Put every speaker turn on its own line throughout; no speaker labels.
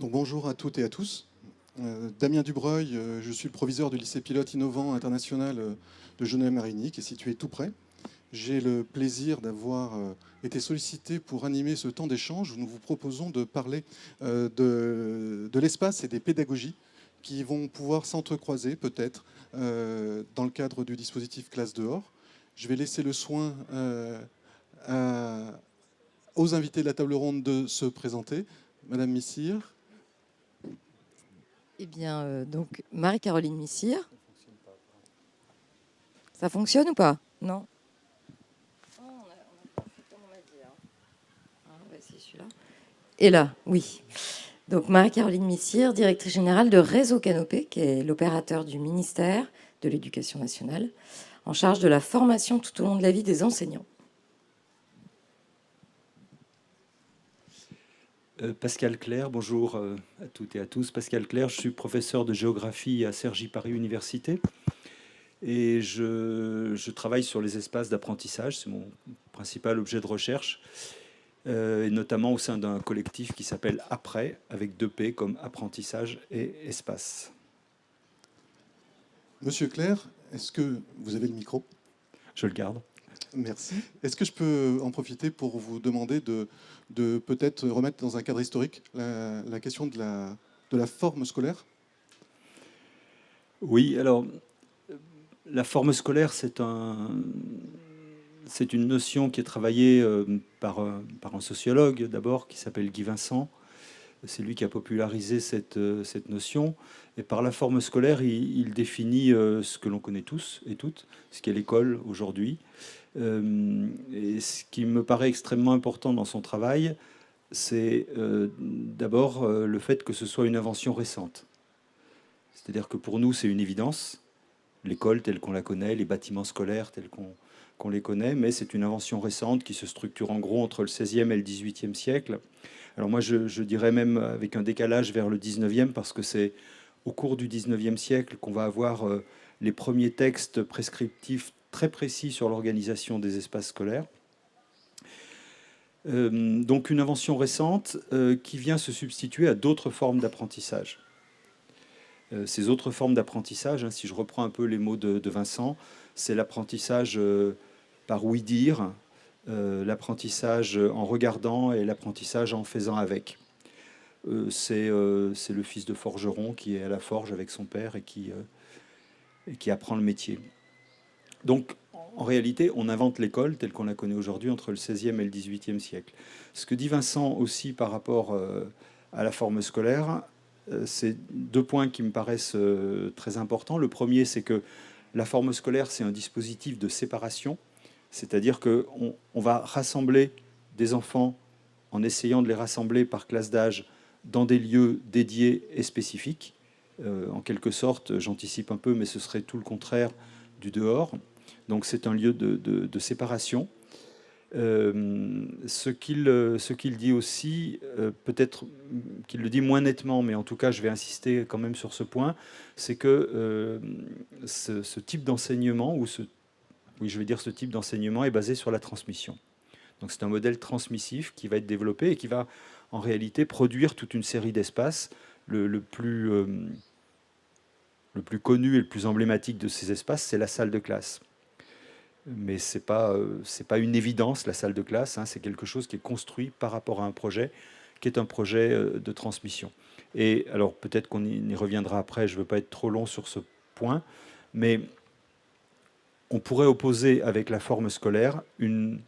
Donc bonjour à toutes et à tous. Damien Dubreuil, je suis le proviseur du lycée pilote innovant international de Genève-Marigny, qui est situé tout près. J'ai le plaisir d'avoir été sollicité pour animer ce temps d'échange où nous vous proposons de parler de l'espace et des pédagogies qui vont pouvoir s'entrecroiser peut-être dans le cadre du dispositif Classe dehors. Je vais laisser le soin aux invités de la table ronde de se présenter. Madame Missire.
Eh bien, donc, Marie-Caroline Missire. Ça fonctionne ou pas? Non. Oh, on a fait comme on m'a dit. On va essayer celui-là. Et là, oui. Donc, Marie-Caroline Missire, directrice générale de Réseau Canopé, qui est l'opérateur du ministère de l'Éducation nationale, en charge de la formation tout au long de la vie des enseignants.
Pascal Clerc, bonjour à toutes et à tous. Pascal Clerc, je suis professeur de géographie à Cergy Paris Université et je travaille sur les espaces d'apprentissage, c'est mon principal objet de recherche, et notamment au sein d'un collectif qui s'appelle Après, avec 2 P comme apprentissage et espace.
Monsieur Clerc, est-ce que vous avez le micro?
Je le garde.
Merci. Est-ce que je peux en profiter pour vous demander de peut-être remettre dans un cadre historique la question de la forme scolaire?
Oui, alors la forme scolaire, c'est une notion qui est travaillée par un sociologue d'abord qui s'appelle Guy Vincent. C'est lui qui a popularisé cette notion. Et par la forme scolaire, il définit ce que l'on connaît tous et toutes, ce qu'est l'école aujourd'hui. Et ce qui me paraît extrêmement important dans son travail, c'est d'abord le fait que ce soit une invention récente. C'est-à-dire que pour nous, c'est une évidence, l'école telle qu'on la connaît, les bâtiments scolaires tels qu'on les connaît, mais c'est une invention récente qui se structure en gros entre le XVIe et le XVIIIe siècle. Alors moi, je dirais même avec un décalage vers le XIXe, parce que c'est au cours du XIXe siècle qu'on va avoir les premiers textes prescriptifs très précis sur l'organisation des espaces scolaires. Donc une invention récente qui vient se substituer à d'autres formes d'apprentissage. Ces autres formes d'apprentissage, si je reprends un peu les mots de Vincent, c'est l'apprentissage par ouï-dire, l'apprentissage en regardant et l'apprentissage en faisant avec. C'est le fils de forgeron qui est à la forge avec son père et qui apprend le métier. Donc, en réalité, on invente l'école telle qu'on la connaît aujourd'hui entre le XVIe et le XVIIIe siècle. Ce que dit Vincent aussi par rapport à la forme scolaire, c'est 2 points qui me paraissent très importants. Le premier, c'est que la forme scolaire, c'est un dispositif de séparation, c'est-à-dire qu'on va rassembler des enfants en essayant de les rassembler par classe d'âge dans des lieux dédiés et spécifiques. En quelque sorte, j'anticipe un peu, mais ce serait tout le contraire du dehors. Donc c'est un lieu de séparation. Ce qu'il dit aussi, peut-être qu'il le dit moins nettement, mais en tout cas je vais insister quand même sur ce point, c'est que ce type d'enseignement, ce type d'enseignement est basé sur la transmission. Donc c'est un modèle transmissif qui va être développé et qui va en réalité produire toute une série d'espaces. Le plus connu et le plus emblématique de ces espaces, c'est la salle de classe. Mais ce n'est pas une évidence, la salle de classe, c'est quelque chose qui est construit par rapport à un projet, qui est un projet de transmission. Et alors peut-être qu'on y reviendra après, je ne veux pas être trop long sur ce point, mais on pourrait opposer avec la forme scolaire une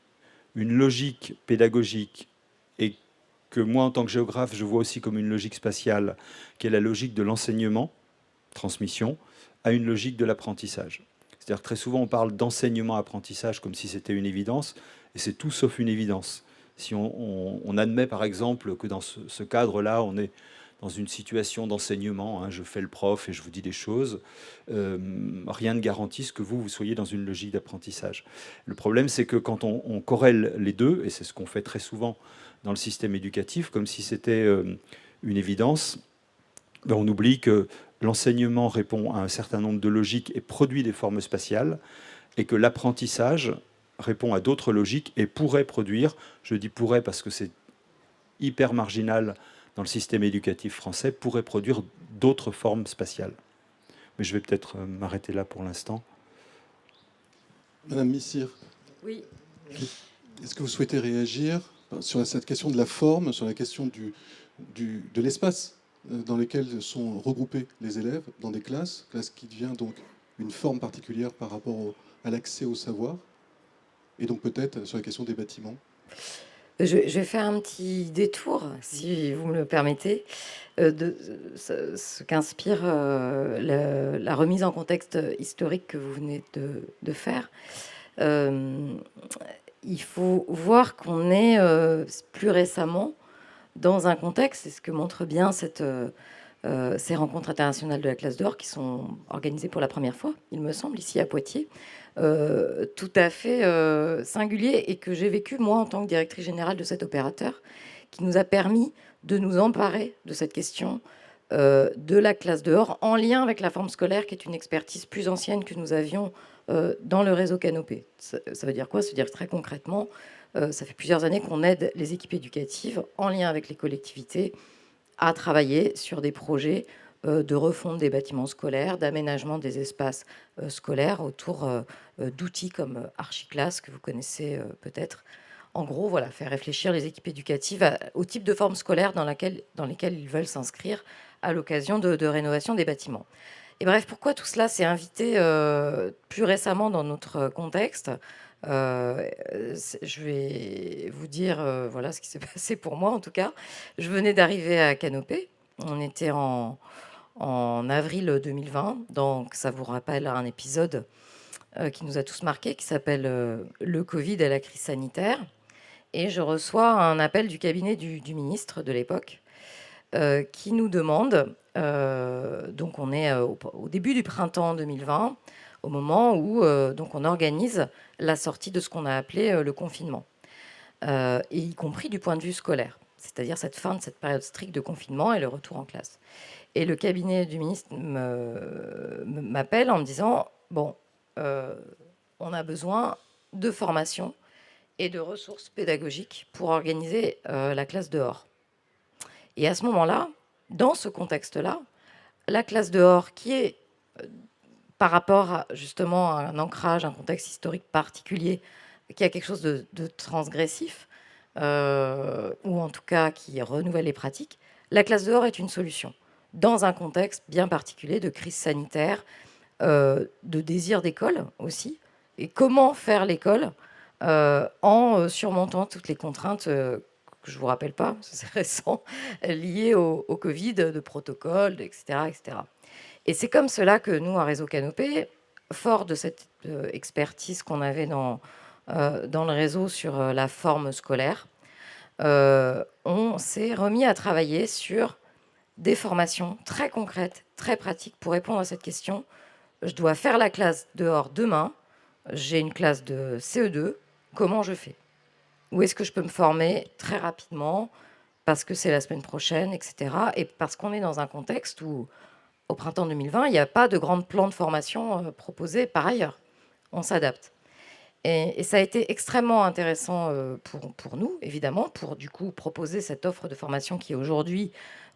logique pédagogique, et que moi en tant que géographe je vois aussi comme une logique spatiale, qui est la logique de l'enseignement, transmission, à une logique de l'apprentissage. C'est-à-dire que très souvent, on parle d'enseignement-apprentissage comme si c'était une évidence, et c'est tout sauf une évidence. Si on admet, par exemple, que dans ce cadre-là, on est dans une situation d'enseignement, je fais le prof et je vous dis des choses, rien ne garantit que vous soyez dans une logique d'apprentissage. Le problème, c'est que quand on corrèle les deux, et c'est ce qu'on fait très souvent dans le système éducatif, comme si c'était une évidence, on oublie que l'enseignement répond à un certain nombre de logiques et produit des formes spatiales, et que l'apprentissage répond à d'autres logiques et pourrait produire, je dis pourrait parce que c'est hyper marginal dans le système éducatif français pourrait produire d'autres formes spatiales. Mais je vais peut-être m'arrêter là pour l'instant.
Madame Missire,
Oui.
est-ce que vous souhaitez réagir sur cette question de la forme, sur la question de l'espace dans lequel sont regroupés les élèves dans des classes qui devient donc une forme particulière par rapport à l'accès au savoir, et donc peut-être sur la question des bâtiments?
Je vais faire un petit détour, si vous me le permettez, de ce qu'inspire la remise en contexte historique que vous venez de faire. Euh, il faut voir qu'on est plus récemment dans un contexte, c'est ce que montre bien ces rencontres internationales de la classe d'or qui sont organisées pour la première fois, il me semble, ici à Poitiers, tout à fait singulier et que j'ai vécu, moi, en tant que directrice générale de cet opérateur, qui nous a permis de nous emparer de cette question de la classe dehors, en lien avec la forme scolaire, qui est une expertise plus ancienne que nous avions dans le réseau Canopé. Ça veut dire quoi? Ça veut dire que très concrètement, ça fait plusieurs années qu'on aide les équipes éducatives, en lien avec les collectivités, à travailler sur des projets de refonte des bâtiments scolaires, d'aménagement des espaces scolaires autour d'outils comme Archiclass, que vous connaissez peut-être. En gros, voilà, faire réfléchir les équipes éducatives au type de forme scolaire dans lesquelles ils veulent s'inscrire à l'occasion de rénovation des bâtiments. Et bref, pourquoi tout cela s'est invité plus récemment dans notre contexte? Je vais vous dire voilà ce qui s'est passé pour moi en tout cas. Je venais d'arriver à Canopé. On était en avril 2020, donc ça vous rappelle un épisode qui nous a tous marqués, qui s'appelle le Covid et la crise sanitaire. Et je reçois un appel du cabinet du ministre de l'époque qui nous demande, donc on est au début du printemps 2020, au moment où donc on organise la sortie de ce qu'on a appelé le confinement, et y compris du point de vue scolaire, c'est-à-dire cette fin de cette période stricte de confinement et le retour en classe. Et le cabinet du ministre m'appelle en me disant, bon, on a besoin de formation et de ressources pédagogiques pour organiser la classe dehors. Et à ce moment-là, dans ce contexte-là, la classe dehors, qui est par rapport à, justement à un ancrage, un contexte historique particulier, qui a quelque chose de transgressif, ou en tout cas qui renouvelle les pratiques, la classe dehors est une solution, dans un contexte bien particulier de crise sanitaire, de désir d'école aussi, et comment faire l'école en surmontant toutes les contraintes que je ne vous rappelle pas, c'est récent, liées au Covid, de protocoles, etc., etc. Et c'est comme cela que nous, à Réseau Canopé, fort de cette expertise qu'on avait dans le réseau sur la forme scolaire, on s'est remis à travailler sur des formations très concrètes, très pratiques pour répondre à cette question. Je dois faire la classe dehors demain, j'ai une classe de CE2, comment je fais? Où est-ce que je peux me former très rapidement parce que c'est la semaine prochaine, etc. Et parce qu'on est dans un contexte où, au printemps 2020, il n'y a pas de grand plan de formation proposé par ailleurs. On s'adapte. Et ça a été extrêmement intéressant pour nous, évidemment, pour du coup proposer cette offre de formation qui aujourd'hui,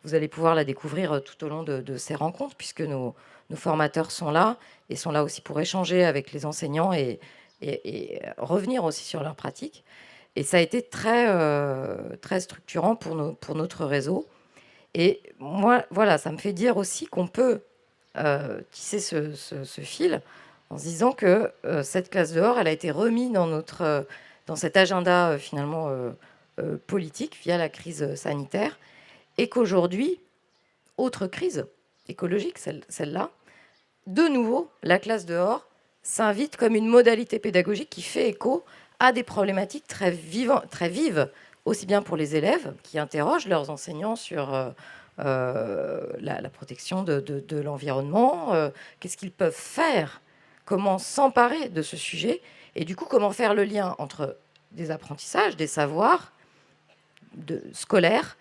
vous allez pouvoir la découvrir tout au long de ces rencontres, puisque nos formateurs sont là, et sont là aussi pour échanger avec les enseignants et revenir aussi sur leurs pratiques. Et ça a été très, très structurant pour notre réseau. Et moi, voilà, ça me fait dire aussi qu'on peut tisser ce fil en se disant que cette classe dehors, elle a été remise dans cet agenda finalement politique via la crise sanitaire, et qu'aujourd'hui, autre crise écologique, celle-là, de nouveau, la classe dehors s'invite comme une modalité pédagogique qui fait écho à des problématiques très vives, aussi bien pour les élèves qui interrogent leurs enseignants sur la protection de l'environnement, qu'est-ce qu'ils peuvent faire, comment s'emparer de ce sujet, et du coup comment faire le lien entre des apprentissages, des savoirs scolaires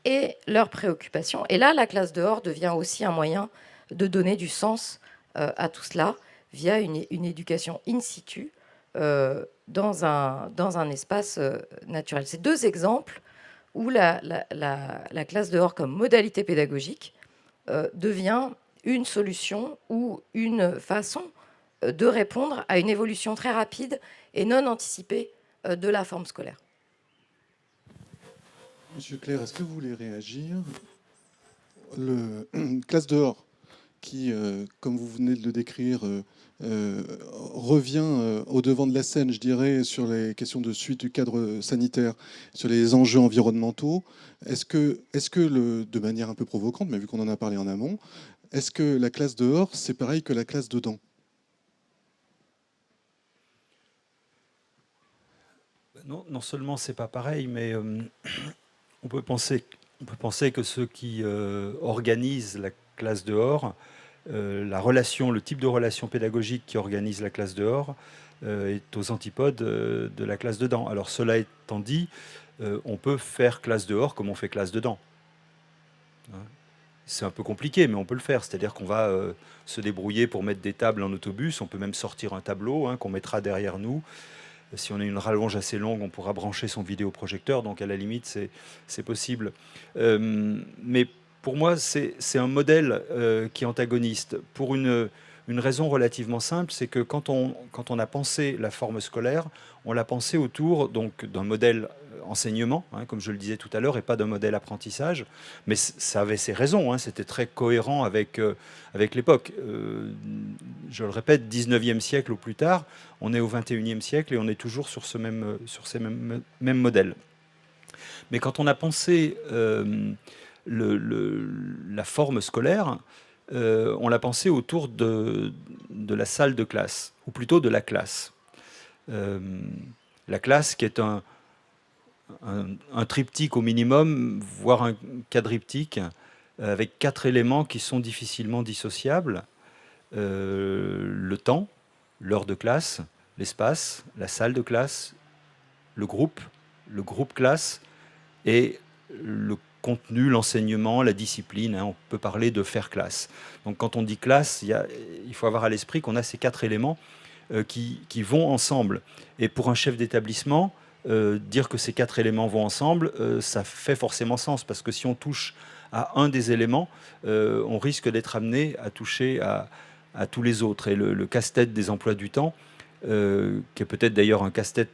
et leurs préoccupations. Et là, la classe dehors devient aussi un moyen de donner du sens à tout cela via une éducation in situ dans un espace naturel. Ces deux exemples où la classe dehors comme modalité pédagogique devient une solution ou une façon de répondre à une évolution très rapide et non anticipée de la forme scolaire.
Monsieur Clerc, est-ce que vous voulez réagir? Le classe dehors, qui, comme vous venez de le décrire, revient au devant de la scène, je dirais, sur les questions de suite du cadre sanitaire, sur les enjeux environnementaux. Est-ce que de manière un peu provocante, mais vu qu'on en a parlé en amont, est-ce que la classe dehors, c'est pareil que la classe dedans?
Non, non seulement c'est pas pareil, mais on peut penser que ceux qui organisent la classe dehors, le type de relation pédagogique qui organise la classe dehors est aux antipodes de la classe dedans. Alors cela étant dit, on peut faire classe dehors comme on fait classe dedans. Hein. C'est un peu compliqué, mais on peut le faire. C'est-à-dire qu'on va se débrouiller pour mettre des tables en autobus. On peut même sortir un tableau qu'on mettra derrière nous. Si on a une rallonge assez longue, on pourra brancher son vidéoprojecteur. Donc à la limite, c'est possible. Mais pour moi, c'est un modèle qui est antagoniste. Pour une raison relativement simple, c'est que quand on a pensé la forme scolaire, on l'a pensé autour d'un modèle enseignement, comme je le disais tout à l'heure, et pas d'un modèle apprentissage. Mais ça avait ses raisons, c'était très cohérent avec l'époque. Je le répète, 19e siècle ou plus tard, on est au 21e siècle et on est toujours sur ces mêmes modèles. Mais quand on a pensé la forme scolaire, on l'a pensé autour de la salle de classe, ou plutôt de la classe. La classe qui est un triptyque au minimum, voire un quadriptyque, avec 4 éléments qui sont difficilement dissociables. Le temps, l'heure de classe, l'espace, la salle de classe, le groupe classe et le contenu, l'enseignement, la discipline. On peut parler de faire classe. Donc quand on dit classe, il faut avoir à l'esprit qu'on a ces 4 éléments qui vont ensemble. Et pour un chef d'établissement, dire que ces 4 éléments vont ensemble, ça fait forcément sens, parce que si on touche à un des éléments, on risque d'être amené à toucher à tous les autres. Et le casse-tête des emplois du temps, qui est peut-être d'ailleurs un casse-tête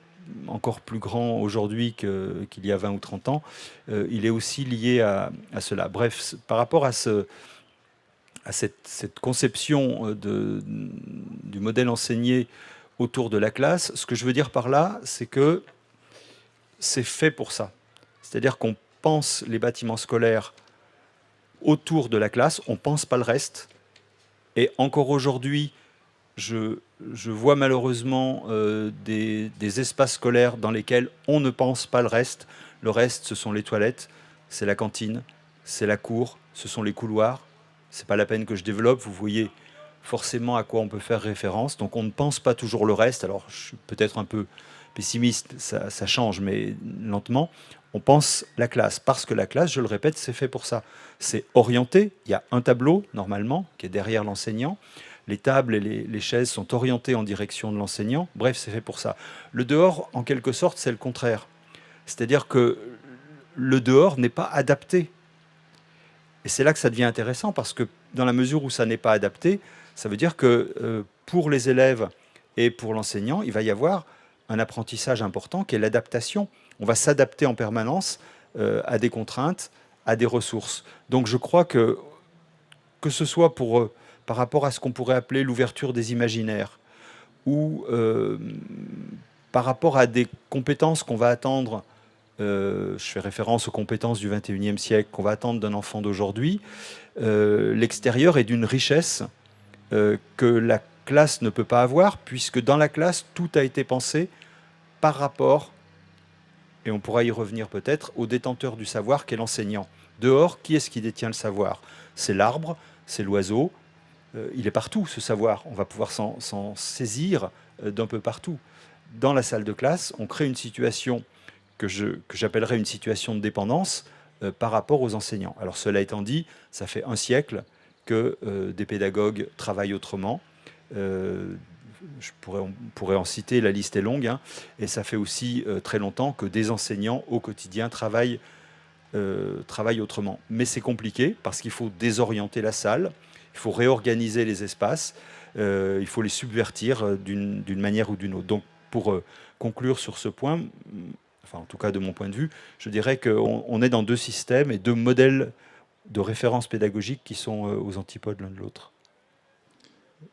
encore plus grand aujourd'hui qu'il y a 20 ou 30 ans, il est aussi lié à cela. Bref, par rapport à cette conception du modèle enseigné autour de la classe, ce que je veux dire par là, c'est que c'est fait pour ça. C'est-à-dire qu'on pense les bâtiments scolaires autour de la classe, on ne pense pas le reste. Et encore aujourd'hui, je vois malheureusement des espaces scolaires dans lesquels on ne pense pas le reste. Le reste, ce sont les toilettes, c'est la cantine, c'est la cour, ce sont les couloirs. Ce n'est pas la peine que je développe, vous voyez forcément à quoi on peut faire référence. Donc on ne pense pas toujours le reste. Alors je suis peut-être un peu pessimiste, ça change, mais lentement. On pense la classe, parce que la classe, je le répète, c'est fait pour ça. C'est orienté, il y a un tableau, normalement, qui est derrière l'enseignant. Les tables et les chaises sont orientées en direction de l'enseignant. Bref, c'est fait pour ça. Le dehors, en quelque sorte, c'est le contraire. C'est-à-dire que le dehors n'est pas adapté. Et c'est là que ça devient intéressant, parce que dans la mesure où ça n'est pas adapté, ça veut dire que pour les élèves et pour l'enseignant, il va y avoir un apprentissage important qui est l'adaptation. On va s'adapter en permanence à des contraintes, à des ressources. Donc je crois que ce soit par rapport à ce qu'on pourrait appeler l'ouverture des imaginaires, ou par rapport à des compétences qu'on va attendre, je fais référence aux compétences du 21e siècle, qu'on va attendre d'un enfant d'aujourd'hui, l'extérieur est d'une richesse que la classe ne peut pas avoir, puisque dans la classe, tout a été pensé par rapport, et on pourra y revenir peut-être, au détenteur du savoir qu'est l'enseignant. Dehors, qui est-ce qui détient le savoir? C'est l'arbre, c'est l'oiseau, il est partout ce savoir, on va pouvoir s'en saisir d'un peu partout. Dans la salle de classe, on crée une situation que j'appellerais une situation de dépendance par rapport aux enseignants. Alors cela étant dit, ça fait un siècle que des pédagogues travaillent autrement. On pourrait en citer, la liste est longue, et ça fait aussi très longtemps que des enseignants au quotidien travaillent travaillent autrement. Mais c'est compliqué parce qu'il faut désorienter la salle, il faut réorganiser les espaces, il faut les subvertir d'une manière ou d'une autre. Donc pour conclure sur ce point, enfin en tout cas de mon point de vue, je dirais qu'on est dans deux systèmes et deux modèles de référence pédagogique qui sont aux antipodes l'un de l'autre.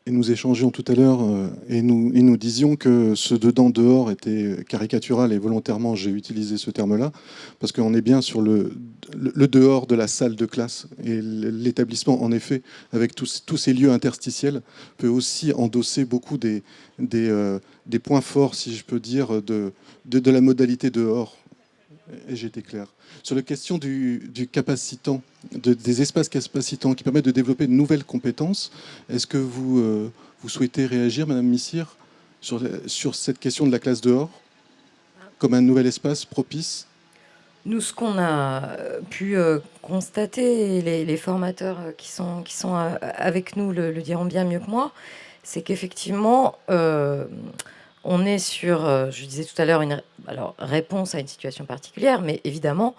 Et nous échangions tout à l'heure et nous disions que ce dedans-dehors était caricatural et volontairement j'ai utilisé ce terme-là parce qu'on est bien sur le dehors de la salle de classe et l'établissement, en effet, avec tous ces lieux interstitiels, peut aussi endosser beaucoup des points forts, si je peux dire, de la modalité dehors. Et j'étais clair. Sur la question du capacitant, des espaces capacitants qui permettent de développer de nouvelles compétences, est-ce que vous souhaitez réagir, Madame Missire, sur cette question de la classe dehors, comme un nouvel espace propice?
Nous, ce qu'on a pu constater, et les formateurs qui sont avec nous le diront bien mieux que moi, c'est qu'effectivement, on est sur, je disais tout à l'heure, alors, réponse à une situation particulière, mais évidemment,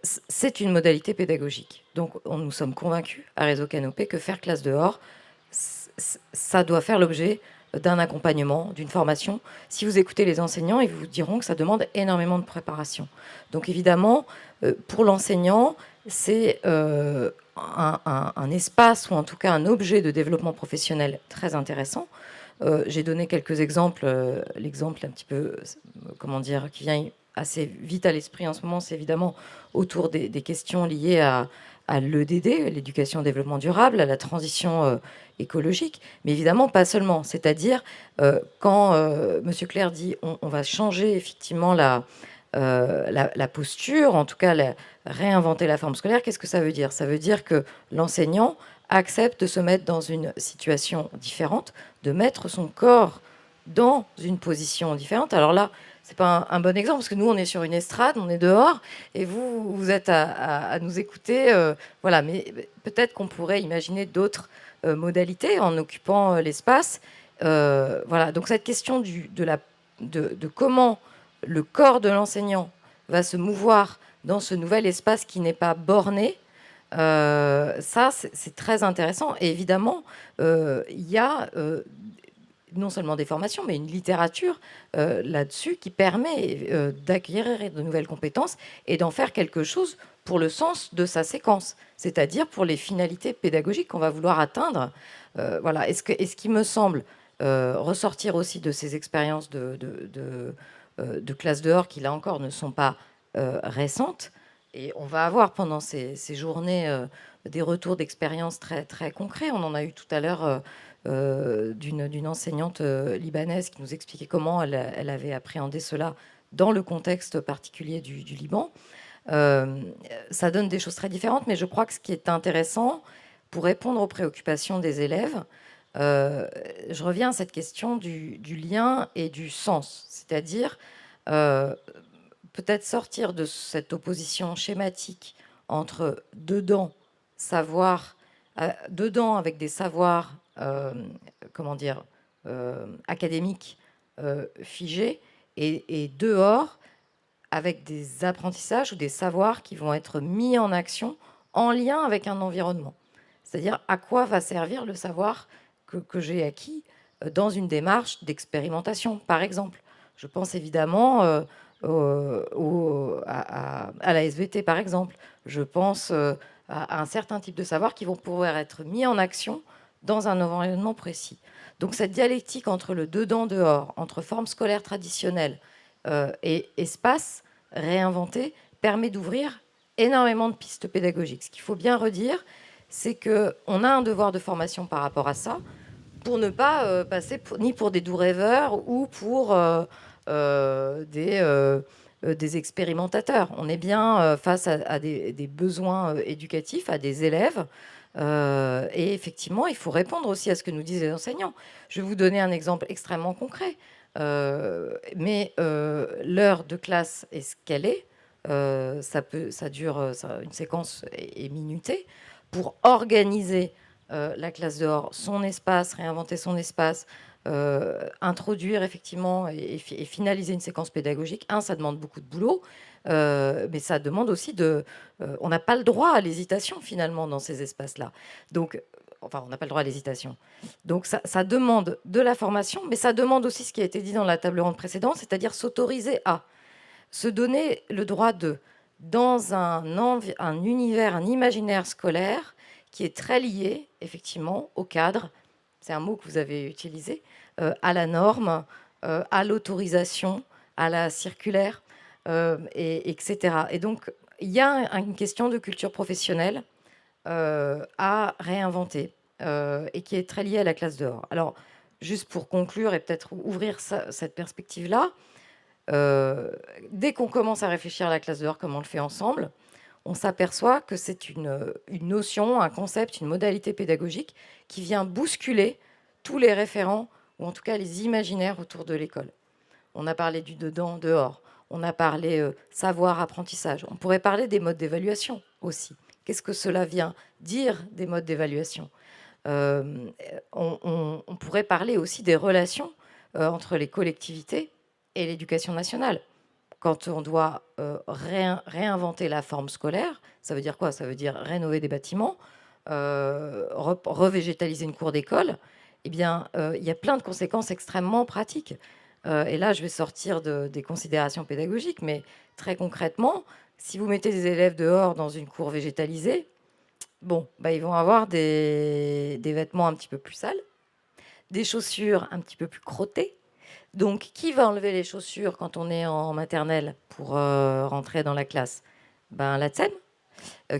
c'est une modalité pédagogique. Donc, nous sommes convaincus, à Réseau Canopé, que faire classe dehors, ça doit faire l'objet d'un accompagnement, d'une formation. Si vous écoutez les enseignants, ils vous diront que ça demande énormément de préparation. Donc, évidemment, pour l'enseignant, c'est un espace, ou en tout cas un objet de développement professionnel très intéressant. J'ai donné quelques exemples. L'exemple un petit peu, comment dire, qui vient assez vite à l'esprit en ce moment, c'est évidemment autour des questions liées à l'EDD, l'éducation au développement durable, à la transition écologique, mais évidemment pas seulement. C'est-à-dire, quand M. Clerc dit on va changer effectivement la posture, en tout cas réinventer la forme scolaire, qu'est-ce que ça veut dire? Ça veut dire que l'enseignant accepte de se mettre dans une situation différente, de mettre son corps dans une position différente. Alors là, c'est pas un bon exemple, parce que nous, on est sur une estrade, on est dehors, et vous êtes à nous écouter. Voilà, mais peut-être qu'on pourrait imaginer d'autres modalités en occupant l'espace. Voilà, donc cette question de comment le corps de l'enseignant va se mouvoir dans ce nouvel espace qui n'est pas borné, ça, c'est très intéressant. Et évidemment, il y a non seulement des formations, mais une littérature là-dessus qui permet d'acquérir de nouvelles compétences et d'en faire quelque chose pour le sens de sa séquence, c'est-à-dire pour les finalités pédagogiques qu'on va vouloir atteindre. Voilà. Et ce qui me semble ressortir aussi de ces expériences de classe dehors, qui là encore ne sont pas récentes, et on va avoir pendant ces journées des retours d'expériences très, très concrets. On en a eu tout à l'heure d'une enseignante libanaise qui nous expliquait comment elle avait appréhendé cela dans le contexte particulier du Liban. Ça donne des choses très différentes, mais je crois que ce qui est intéressant pour répondre aux préoccupations des élèves, je reviens à cette question du lien et du sens, c'est-à-dire peut-être sortir de cette opposition schématique entre dedans avec des savoirs comment dire académiques figés et dehors avec des apprentissages ou des savoirs qui vont être mis en action en lien avec un environnement. C'est-à-dire à quoi va servir le savoir que j'ai acquis dans une démarche d'expérimentation, par exemple. Je pense évidemment à la SVT, par exemple. Je pense à un certain type de savoir qui vont pouvoir être mis en action dans un environnement précis. Donc cette dialectique entre le dedans-dehors, entre forme scolaire traditionnelle et espace réinventé, permet d'ouvrir énormément de pistes pédagogiques. Ce qu'il faut bien redire, c'est qu'on a un devoir de formation par rapport à ça, pour ne pas passer ni pour des doux rêveurs ou pour des expérimentateurs. On est bien face à des besoins éducatifs, à des élèves. Et effectivement, il faut répondre aussi à ce que nous disent les enseignants. Je vais vous donner un exemple extrêmement concret. Mais l'heure de classe est ce qu'elle est. Ça dure, une séquence est minutée. Pour organiser la classe dehors, son espace, réinventer son espace, introduire effectivement et finaliser une séquence pédagogique, ça demande beaucoup de boulot. mais ça demande aussi on n'a pas le droit à l'hésitation finalement dans ces espaces-là. Donc, enfin, on n'a pas le droit à l'hésitation. Donc ça demande de la formation, mais ça demande aussi ce qui a été dit dans la table ronde précédente, c'est-à-dire s'autoriser à se donner le droit dans un univers, un imaginaire scolaire qui est très lié, effectivement, au cadre, c'est un mot que vous avez utilisé, à la norme, à l'autorisation, à la circulaire, etc. Et donc, il y a une question de culture professionnelle à réinventer et qui est très liée à la classe dehors. Alors, juste pour conclure et peut-être ouvrir cette perspective-là, dès qu'on commence à réfléchir à la classe dehors comme on le fait ensemble, on s'aperçoit que c'est une notion, un concept, une modalité pédagogique qui vient bousculer tous les référents, ou en tout cas les imaginaires autour de l'école. On a parlé du dedans, dehors. On a parlé savoir, apprentissage. On pourrait parler des modes d'évaluation aussi. Qu'est-ce que cela vient dire des modes d'évaluation? On pourrait parler aussi des relations entre les collectivités et l'éducation nationale. Quand on doit réinventer la forme scolaire, ça veut dire quoi? Ça veut dire rénover des bâtiments, revégétaliser une cour d'école. Eh bien, il y a plein de conséquences extrêmement pratiques. Et là, je vais sortir des considérations pédagogiques, mais très concrètement, si vous mettez des élèves dehors dans une cour végétalisée, bon, bah, ils vont avoir des vêtements un petit peu plus sales, des chaussures un petit peu plus crottées. Donc, qui va enlever les chaussures quand on est en maternelle pour rentrer dans la classe? Ben, la TSEM.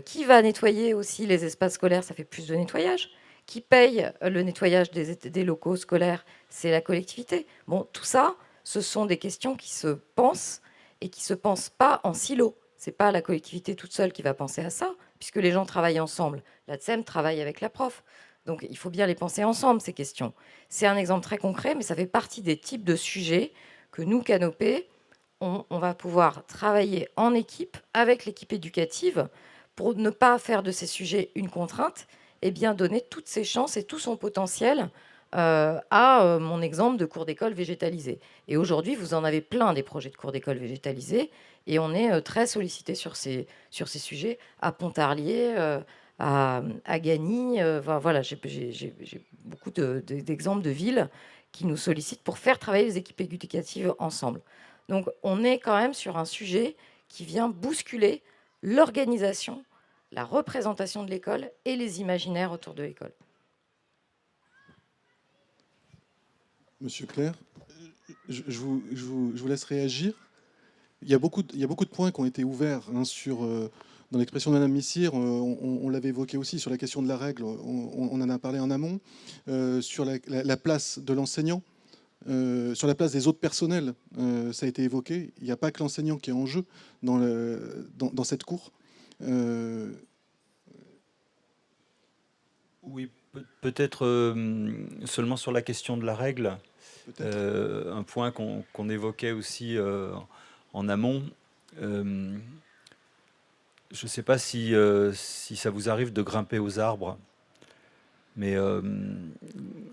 Qui va nettoyer aussi les espaces scolaires? Ça fait plus de nettoyage. Qui paye le nettoyage des locaux scolaires? C'est la collectivité. Bon, tout ça, ce sont des questions qui se pensent et qui ne se pensent pas en silo. Ce n'est pas la collectivité toute seule qui va penser à ça, puisque les gens travaillent ensemble. La TSEM travaille avec la prof. Donc, il faut bien les penser ensemble, ces questions. C'est un exemple très concret, mais ça fait partie des types de sujets que nous, Canopé, on va pouvoir travailler en équipe avec l'équipe éducative pour ne pas faire de ces sujets une contrainte, et bien donner toutes ses chances et tout son potentiel à mon exemple de cours d'école végétalisée. Et aujourd'hui, vous en avez plein des projets de cours d'école végétalisés, et on est très sollicité sur ces sujets à Pontarlier, à Gagny. Voilà, j'ai beaucoup d'exemples de villes qui nous sollicitent pour faire travailler les équipes éducatives ensemble. Donc, on est quand même sur un sujet qui vient bousculer l'organisation, la représentation de l'école et les imaginaires autour de l'école.
Monsieur Clerc, je vous laisse réagir. Il y a beaucoup de points qui ont été ouverts hein, dans l'expression de Mme Missire. On l'avait évoqué aussi sur la question de la règle. On en a parlé en amont. Sur la place de l'enseignant, sur la place des autres personnels, ça a été évoqué. Il n'y a pas que l'enseignant qui est en jeu dans cette cour.
Oui, peut-être seulement sur la question de la règle. Un point qu'on évoquait aussi en amont. Je ne sais pas si ça vous arrive de grimper aux arbres, mais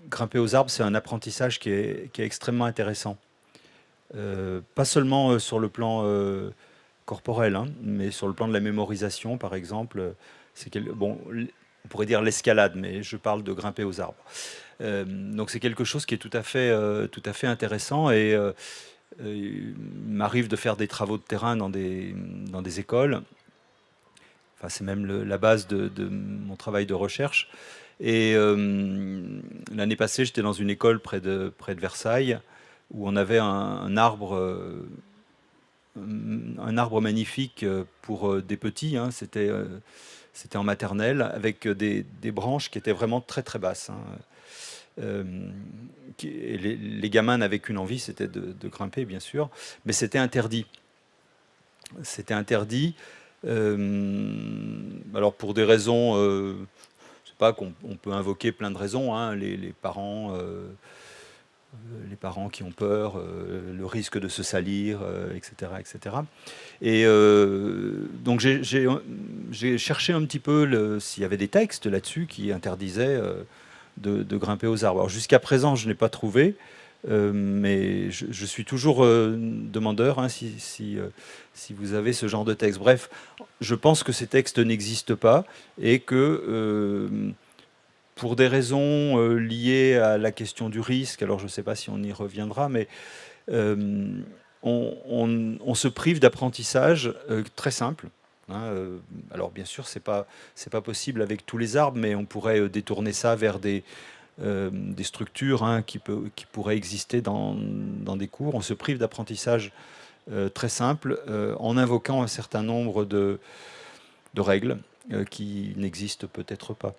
grimper aux arbres, c'est un apprentissage qui est extrêmement intéressant. Pas seulement sur le plan corporel, hein, mais sur le plan de la mémorisation, par exemple. Bon, on pourrait dire l'escalade, mais je parle de grimper aux arbres. Donc c'est quelque chose qui est tout à fait intéressant, et il m'arrive de faire des travaux de terrain dans des écoles. Enfin, c'est même la base de mon travail de recherche. Et l'année passée, j'étais dans une école près de Versailles, où on avait un arbre magnifique pour des petits. Hein. C'était en maternelle, avec des branches qui étaient vraiment très très basses. Hein. Et les gamins n'avaient qu'une envie, c'était de grimper, bien sûr, mais c'était interdit. C'était interdit. Alors pour des raisons, je sais pas, qu'on peut invoquer plein de raisons. Hein, les parents qui ont peur, le risque de se salir, etc., etc. Et donc j'ai cherché un petit peu s'il y avait des textes là-dessus qui interdisaient de grimper aux arbres. Alors jusqu'à présent, je n'ai pas trouvé. mais je suis toujours demandeur, hein, si vous avez ce genre de texte. Bref, je pense que ces textes n'existent pas et que pour des raisons liées à la question du risque, alors je ne sais pas si on y reviendra, mais euh, on se prive d'apprentissage très simple. Hein, alors bien sûr, c'est pas possible avec tous les arbres, mais on pourrait détourner ça vers des structures, hein, qui pourraient exister dans des cours. On se prive d'apprentissage très simple en invoquant un certain nombre de règles qui n'existent peut-être pas.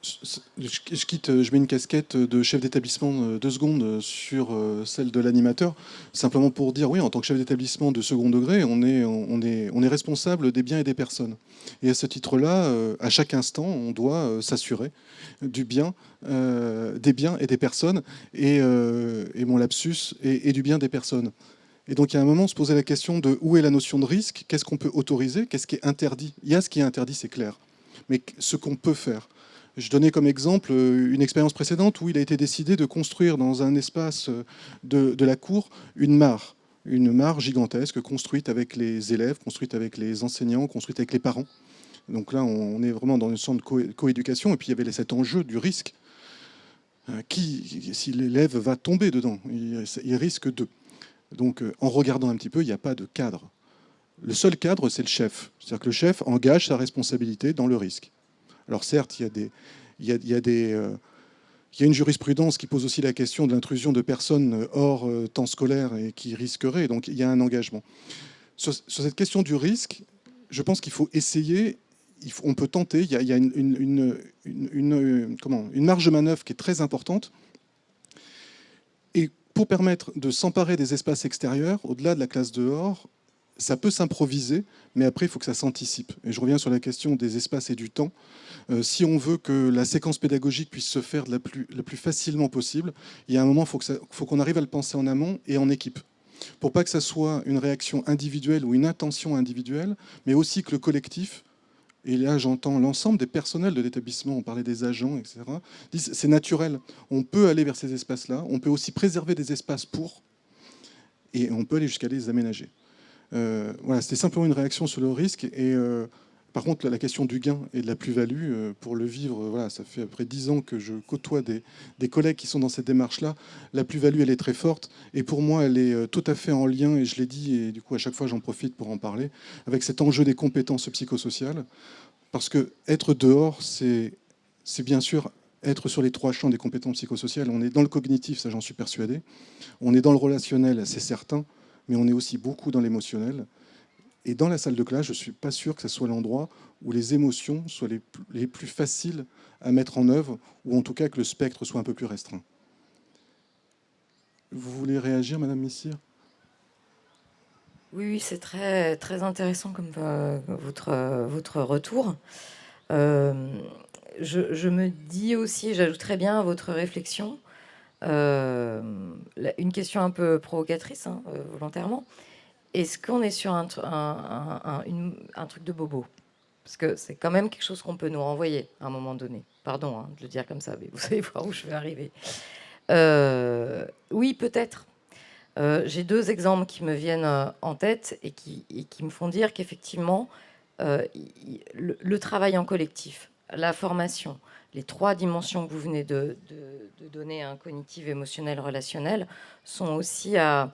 Je mets une casquette de chef d'établissement 2 secondes sur celle de l'animateur, simplement pour dire, oui, en tant que chef d'établissement de second degré, on est responsable des biens et des personnes. Et à ce titre-là, à chaque instant, on doit s'assurer du bien, des biens et des personnes, et mon lapsus, et du bien des personnes. Et donc, il y a un moment, se poser la question de où est la notion de risque, qu'est-ce qu'on peut autoriser, qu'est-ce qui est interdit. Il y a ce qui est interdit, c'est clair, mais ce qu'on peut faire. Je donnais comme exemple une expérience précédente où il a été décidé de construire dans un espace de la cour une mare gigantesque construite avec les élèves, construite avec les enseignants, construite avec les parents. Donc là, on est vraiment dans une sorte de coéducation. Et puis il y avait cet enjeu du risque. Si l'élève va tomber dedans, il risque de. Donc en regardant un petit peu, il n'y a pas de cadre. Le seul cadre, c'est le chef. C'est-à-dire que le chef engage sa responsabilité dans le risque. Alors certes, il y a une jurisprudence qui pose aussi la question de l'intrusion de personnes hors temps scolaire et qui risqueraient, donc il y a un engagement. Sur cette question du risque, je pense qu'il faut essayer, on peut tenter, il y a une marge de manœuvre qui est très importante, et pour permettre de s'emparer des espaces extérieurs, au-delà de la classe dehors, ça peut s'improviser, mais après, il faut que ça s'anticipe. Et je reviens sur la question des espaces et du temps. Si on veut que la séquence pédagogique puisse se faire la plus facilement possible, il y a un moment, il faut qu'on arrive à le penser en amont et en équipe. Pour pas que ça soit une réaction individuelle ou une intention individuelle, mais aussi que le collectif, et là j'entends l'ensemble des personnels de l'établissement, on parlait des agents, etc., disent c'est naturel, on peut aller vers ces espaces-là, on peut aussi préserver des espaces pour, et on peut aller jusqu'à les aménager. Voilà, c'était simplement une réaction sur le risque. Et par contre, la question du gain et de la plus-value, pour le vivre, voilà, ça fait à peu près 10 ans que je côtoie des collègues qui sont dans cette démarche-là. La plus-value, elle est très forte. Et pour moi, elle est tout à fait en lien, et je l'ai dit, et du coup, à chaque fois, j'en profite pour en parler, avec cet enjeu des compétences psychosociales. Parce que être dehors, c'est bien sûr être sur les 3 champs des compétences psychosociales. On est dans le cognitif, ça j'en suis persuadé. On est dans le relationnel, c'est certain, mais on est aussi beaucoup dans l'émotionnel. Et dans la salle de classe, je ne suis pas sûr que ce soit l'endroit où les émotions soient les plus faciles à mettre en œuvre, ou en tout cas que le spectre soit un peu plus restreint. Vous voulez réagir, Madame Messire?
Oui, c'est très, très intéressant comme votre retour. Euh, je me dis aussi, j'ajouterais bien à votre réflexion, une question un peu provocatrice, hein, volontairement. Est-ce qu'on est sur un truc de bobo? Parce que c'est quand même quelque chose qu'on peut nous renvoyer à un moment donné. Pardon, hein, de le dire comme ça, mais vous allez voir où je vais arriver. Oui, peut-être. J'ai 2 exemples qui me viennent en tête et qui me font dire qu'effectivement, le travail en collectif, la formation, les 3 dimensions que vous venez de donner, hein, cognitive, émotionnelle, relationnelle, sont aussi à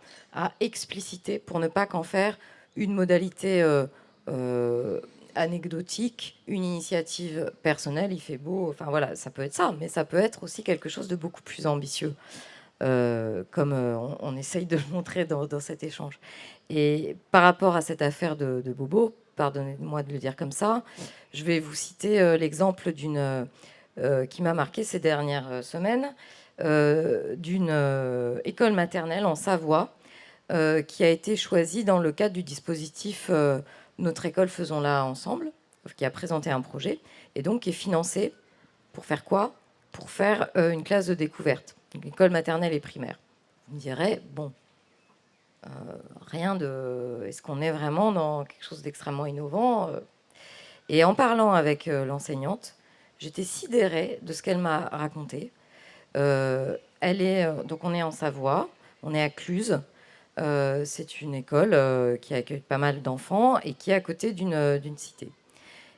expliciter pour ne pas qu'en faire une modalité anecdotique, une initiative personnelle, il fait beau, enfin voilà, ça peut être ça, mais ça peut être aussi quelque chose de beaucoup plus ambitieux, comme on essaye de le montrer dans cet échange. Et par rapport à cette affaire de Bobo, pardonnez-moi de le dire comme ça, je vais vous citer l'exemple qui m'a marqué ces dernières semaines, d'une école maternelle en Savoie qui a été choisie dans le cadre du dispositif Notre école faisons-la ensemble, qui a présenté un projet et donc qui est financé pour faire quoi? Pour faire une classe de découverte, une école maternelle et primaire. Vous me direz, bon, rien de... Est-ce qu'on est vraiment dans quelque chose d'extrêmement innovant? Et en parlant avec l'enseignante, j'étais sidérée de ce qu'elle m'a raconté. Donc on est en Savoie, on est à Cluses. C'est une école qui accueille pas mal d'enfants et qui est à côté d'une cité.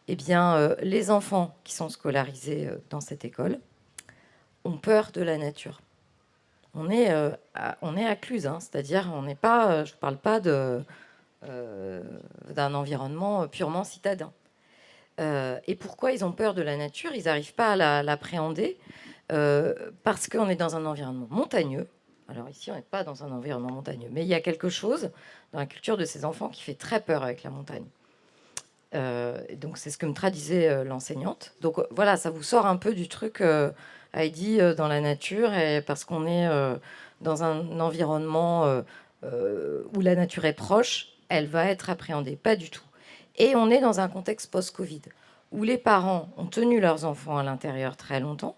Eh bien, les enfants qui sont scolarisés dans cette école ont peur de la nature. On est à Cluses, hein, c'est-à-dire on n'est pas, je ne parle pas d'un environnement purement citadin. Et pourquoi ils ont peur de la nature? Ils n'arrivent pas à l'appréhender parce qu'on est dans un environnement montagneux. Alors ici, on n'est pas dans un environnement montagneux, mais il y a quelque chose dans la culture de ces enfants qui fait très peur avec la montagne. Donc c'est ce que me traduisait l'enseignante. Donc voilà, ça vous sort un peu du truc Heidi dans la nature, et parce qu'on est dans un environnement où la nature est proche, elle va être appréhendée. Pas du tout. Et on est dans un contexte post-Covid, où les parents ont tenu leurs enfants à l'intérieur très longtemps,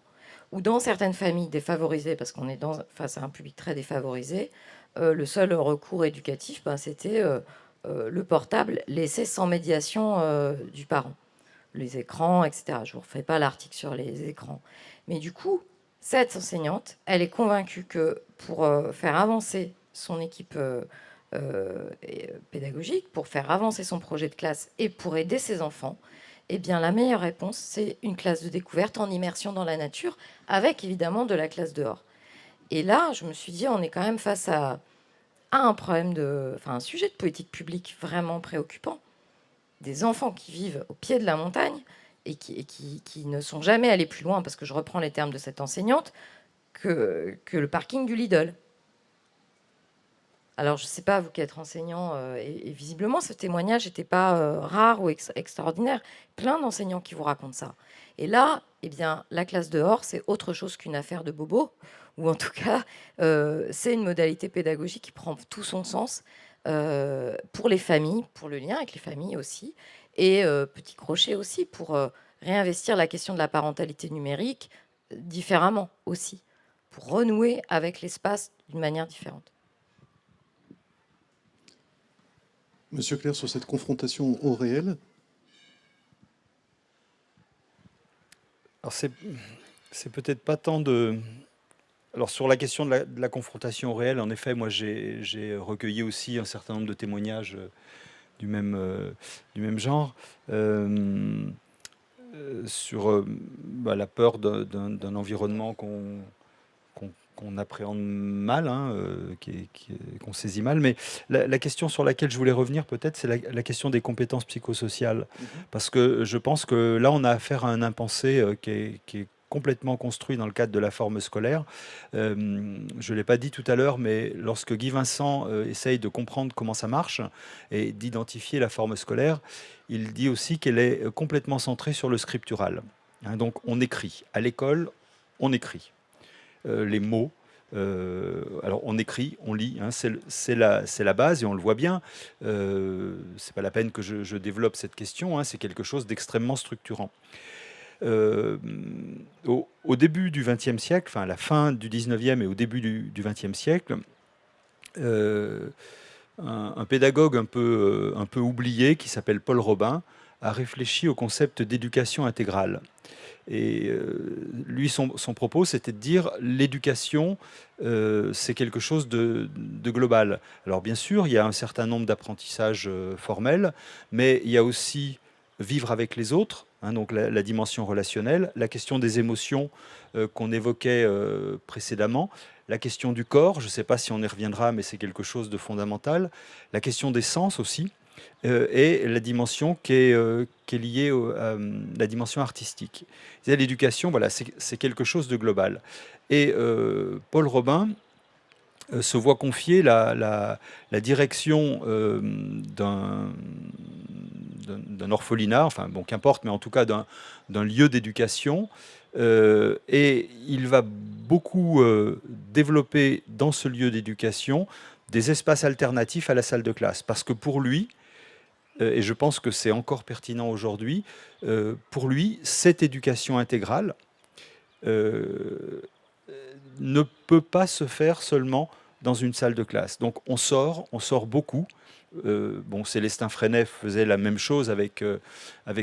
où dans certaines familles défavorisées, parce qu'on est face à un public très défavorisé, le seul recours éducatif, c'était le portable laissé sans médiation du parent. Les écrans, etc. Je ne vous refais pas l'article sur les écrans. Mais du coup, cette enseignante, elle est convaincue que pour faire avancer son équipe pédagogique, pour faire avancer son projet de classe et pour aider ses enfants, eh bien, la meilleure réponse, c'est une classe de découverte en immersion dans la nature, avec évidemment de la classe dehors. Et là, je me suis dit, on est quand même face à un problème un sujet de politique publique vraiment préoccupant. Des enfants qui vivent au pied de la montagne et qui ne sont jamais allés plus loin, parce que je reprends les termes de cette enseignante, que le parking du Lidl. Alors, je ne sais pas, vous qui êtes enseignant, et visiblement, ce témoignage n'était pas rare ou extraordinaire. Plein d'enseignants qui vous racontent ça. Et là, eh bien, la classe dehors, c'est autre chose qu'une affaire de bobo, ou en tout cas, c'est une modalité pédagogique qui prend tout son sens pour les familles, pour le lien avec les familles aussi, et petit crochet aussi, pour réinvestir la question de la parentalité numérique différemment aussi, pour renouer avec l'espace d'une manière différente.
Monsieur Clerc, sur cette confrontation au réel.
Alors c'est peut-être pas tant de... Alors sur la question de la confrontation au réel, en effet, moi j'ai recueilli aussi un certain nombre de témoignages du même genre sur la peur d'un environnement qu'on appréhende mal, hein, qu'on saisit mal. Mais la question sur laquelle je voulais revenir peut-être, c'est la question des compétences psychosociales. Parce que je pense que là, on a affaire à un impensé qui est complètement construit dans le cadre de la forme scolaire. Je ne l'ai pas dit tout à l'heure, mais lorsque Guy Vincent essaye de comprendre comment ça marche et d'identifier la forme scolaire, il dit aussi qu'elle est complètement centrée sur le scriptural. Hein, donc on écrit. À l'école, on écrit. Les mots. Alors on écrit, on lit, hein, c'est la base et on le voit bien. C'est pas la peine que je développe cette question, hein, c'est quelque chose d'extrêmement structurant. Au début du XXe siècle, enfin à la fin du XIXe et au début du XXe siècle, un pédagogue un peu oublié qui s'appelle Paul Robin a réfléchi au concept d'éducation intégrale. Et lui, son propos, c'était de dire l'éducation, c'est quelque chose de global. Alors bien sûr, il y a un certain nombre d'apprentissages formels, mais il y a aussi vivre avec les autres, hein, donc la dimension relationnelle, la question des émotions qu'on évoquait précédemment, la question du corps, je ne sais pas si on y reviendra, mais c'est quelque chose de fondamental, la question des sens aussi, et la dimension qui est liée à la dimension artistique. L'éducation, voilà, c'est quelque chose de global. Et Paul Robin se voit confier la direction d'un orphelinat, enfin bon, qu'importe, mais en tout cas d'un lieu d'éducation. Et il va beaucoup développer dans ce lieu d'éducation des espaces alternatifs à la salle de classe. Parce que pour lui, et je pense que c'est encore pertinent aujourd'hui, pour lui, cette éducation intégrale ne peut pas se faire seulement dans une salle de classe. Donc on sort beaucoup. Bon, Célestin Freinet faisait la même chose avec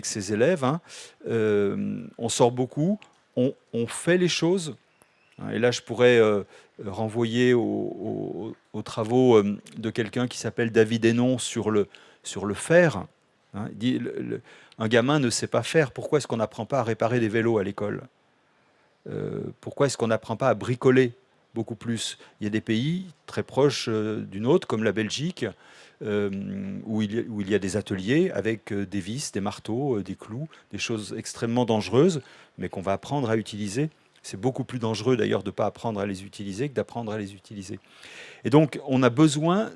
ses élèves. Hein. On sort beaucoup, on fait les choses Et là, je pourrais renvoyer aux travaux de quelqu'un qui s'appelle David Hénon sur le faire. Il dit, un gamin ne sait pas faire. Pourquoi est-ce qu'on n'apprend pas à réparer des vélos à l'école? Pourquoi est-ce qu'on n'apprend pas à bricoler beaucoup plus? Il y a des pays très proches du nôtre, comme la Belgique, où il y a des ateliers avec des vis, des marteaux, des clous, des choses extrêmement dangereuses, mais qu'on va apprendre à utiliser. C'est beaucoup plus dangereux d'ailleurs de ne pas apprendre à les utiliser que d'apprendre à les utiliser. Et donc, on a besoin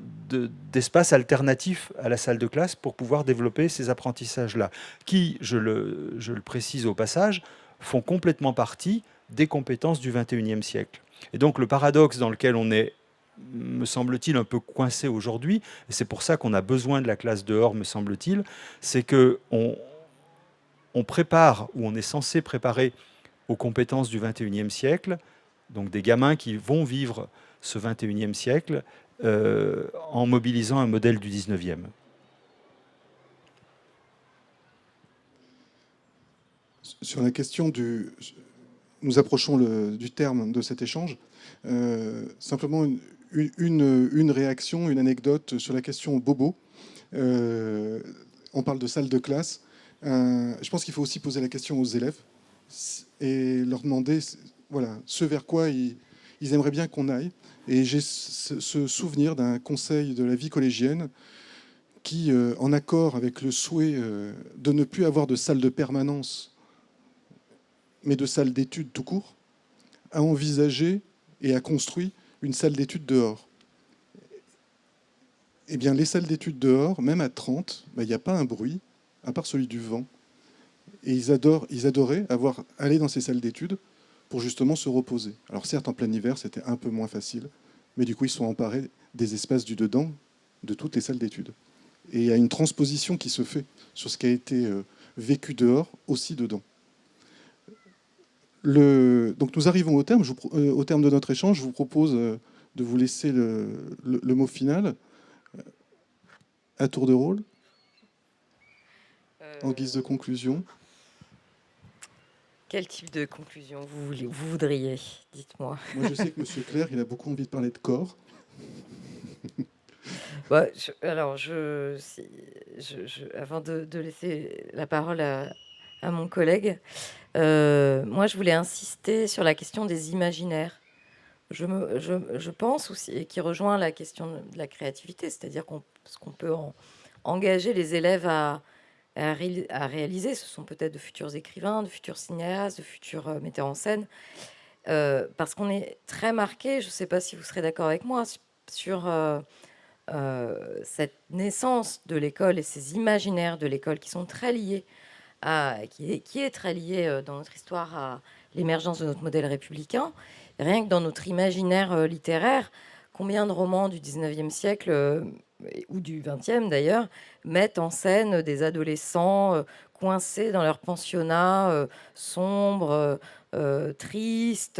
d'espaces alternatifs à la salle de classe pour pouvoir développer ces apprentissages-là, qui, je le précise au passage, font complètement partie des compétences du XXIe siècle. Et donc, le paradoxe dans lequel on est, me semble-t-il, un peu coincé aujourd'hui, et c'est pour ça qu'on a besoin de la classe dehors, me semble-t-il, c'est qu'on prépare, ou on est censé préparer aux compétences du XXIe siècle, donc des gamins qui vont vivre ce XXIe siècle en mobilisant un modèle du XIXe.
Sur la question nous approchons du terme de cet échange. Simplement une réaction, une anecdote sur la question bobo. On parle de salle de classe. Je pense qu'il faut aussi poser la question aux élèves et leur demander voilà, ce vers quoi ils aimeraient bien qu'on aille. Et j'ai ce souvenir d'un conseil de la vie collégienne qui, en accord avec le souhait de ne plus avoir de salle de permanence, mais de salle d'études tout court, a envisagé et a construit une salle d'études dehors. Eh bien, les salles d'études dehors, même à 30, il n'y a pas un bruit, à part celui du vent. Et ils adoraient aller dans ces salles d'études pour justement se reposer. Alors certes, en plein hiver, c'était un peu moins facile, mais du coup, ils sont emparés des espaces du dedans de toutes les salles d'études. Et il y a une transposition qui se fait sur ce qui a été vécu dehors, aussi dedans. Donc nous arrivons au terme. Au terme de notre échange, je vous propose de vous laisser le mot final à tour de rôle, en guise de conclusion.
Quel type de conclusion vous voudriez? Dites-moi.
Moi, je sais que M. Clerc, il a beaucoup envie de parler de corps.
Bah, avant de laisser la parole à mon collègue, moi, je voulais insister sur la question des imaginaires. Je pense aussi, et qui rejoint la question de la créativité, c'est-à-dire qu'on peut engager les élèves à réaliser. Ce sont peut-être de futurs écrivains, de futurs cinéastes, de futurs metteurs en scène, parce qu'on est très marqué, je ne sais pas si vous serez d'accord avec moi, sur cette naissance de l'école et ces imaginaires de l'école qui sont très liés qui est très lié dans notre histoire à l'émergence de notre modèle républicain. Rien que dans notre imaginaire littéraire, combien de romans du 19e siècle ou du 20e d'ailleurs mettent en scène des adolescents coincés dans leur pensionnat sombre, triste,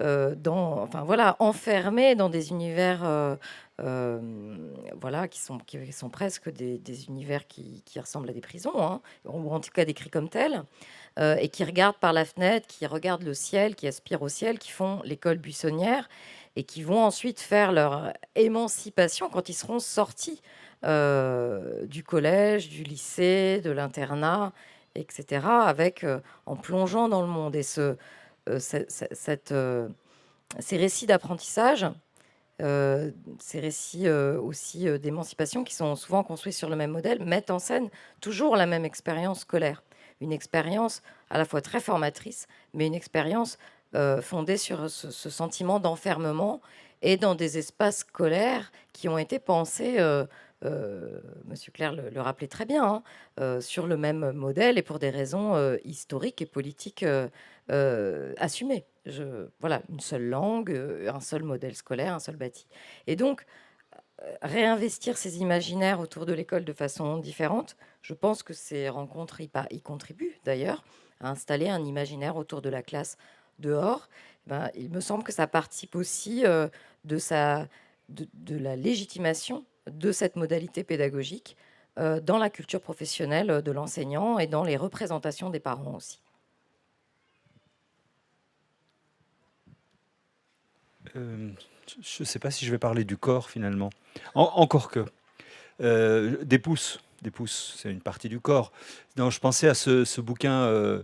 enfin voilà, enfermés dans des univers voilà, qui sont presque des univers qui ressemblent à des prisons, hein, ou en tout cas décrits comme tels, et qui regardent par la fenêtre, qui regardent le ciel, qui aspirent au ciel, qui font l'école buissonnière, et qui vont ensuite faire leur émancipation quand ils seront sortis du collège, du lycée, de l'internat, etc., en plongeant dans le monde. Et ces récits d'apprentissage, ces récits aussi d'émancipation qui sont souvent construits sur le même modèle, mettent en scène toujours la même expérience scolaire. Une expérience à la fois très formatrice, mais une expérience fondée sur ce sentiment d'enfermement et dans des espaces scolaires qui ont été pensés, Monsieur Clerc le rappelait très bien, hein, sur le même modèle et pour des raisons historiques et politiques assumées. Voilà, une seule langue, un seul modèle scolaire, un seul bâti. Et donc, réinvestir ces imaginaires autour de l'école de façon différente, je pense que ces rencontres y contribuent d'ailleurs à installer un imaginaire autour de la classe dehors. Il me semble que ça participe aussi de la légitimation de cette modalité pédagogique dans la culture professionnelle de l'enseignant et dans les représentations des parents aussi.
je ne sais pas si je vais parler du corps finalement. Encore que. Des pouces, c'est une partie du corps. Non, je pensais à ce bouquin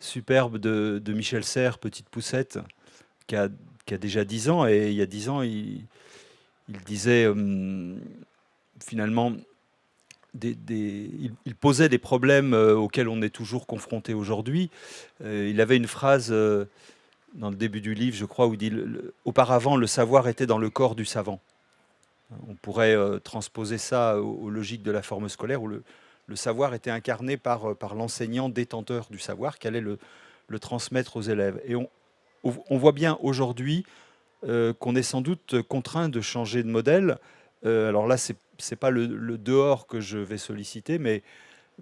superbe de Michel Serres, Petite Poussette, qui a, qui a déjà 10 ans. Et il y a 10 ans, il disait finalement, il posait des problèmes auxquels on est toujours confronté aujourd'hui. Il avait une phrase dans le début du livre, je crois, où il dit auparavant, le savoir était dans le corps du savant. On pourrait transposer ça aux logiques de la forme scolaire, où le savoir était incarné par l'enseignant détenteur du savoir, qui allait le transmettre aux élèves. Et on voit bien aujourd'hui qu'on est sans doute contraint de changer de modèle. Alors là, c'est pas le dehors que je vais solliciter, mais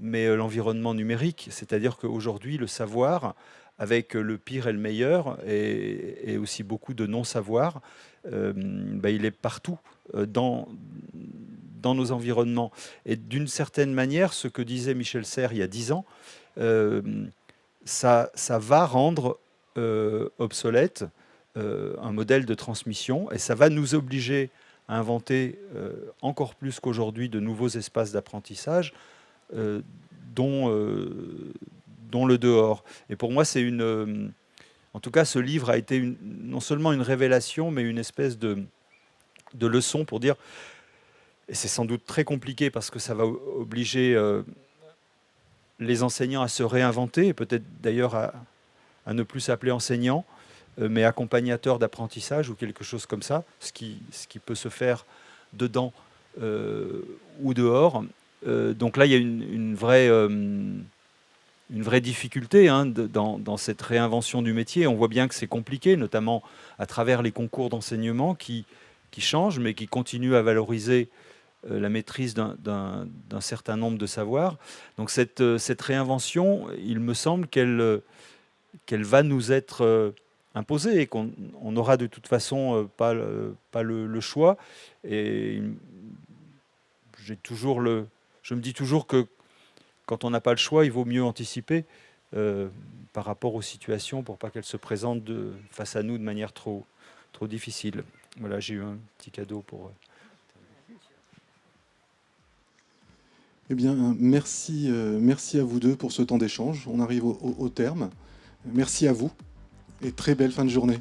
l'environnement numérique. C'est-à-dire qu'aujourd'hui, le savoir, avec le pire et le meilleur, et aussi beaucoup de non-savoir, il est partout dans nos environnements. Et d'une certaine manière, ce que disait Michel Serres il y a 10 ans, ça va rendre obsolète un modèle de transmission, et ça va nous obliger à inventer encore plus qu'aujourd'hui de nouveaux espaces d'apprentissage, dont le dehors. Et pour moi, en tout cas, ce livre a été non seulement une révélation, mais une espèce de leçon pour dire, et c'est sans doute très compliqué parce que ça va obliger les enseignants à se réinventer, et peut-être d'ailleurs à ne plus s'appeler enseignants, mais accompagnateurs d'apprentissage ou quelque chose comme ça, ce qui peut se faire dedans ou dehors. Donc là, il y a une vraie difficulté dans cette réinvention du métier. On voit bien que c'est compliqué, notamment à travers les concours d'enseignement qui changent, mais qui continuent à valoriser la maîtrise d'un certain nombre de savoirs. Donc cette réinvention, il me semble qu'elle va nous être imposée et qu'on n'aura de toute façon pas le choix. Et je me dis toujours que quand on n'a pas le choix, il vaut mieux anticiper par rapport aux situations pour pas qu'elles se présentent face à nous de manière trop difficile. Voilà, j'ai eu un petit cadeau pour...
Eh bien, merci à vous deux pour ce temps d'échange. On arrive au terme. Merci à vous et très belle fin de journée.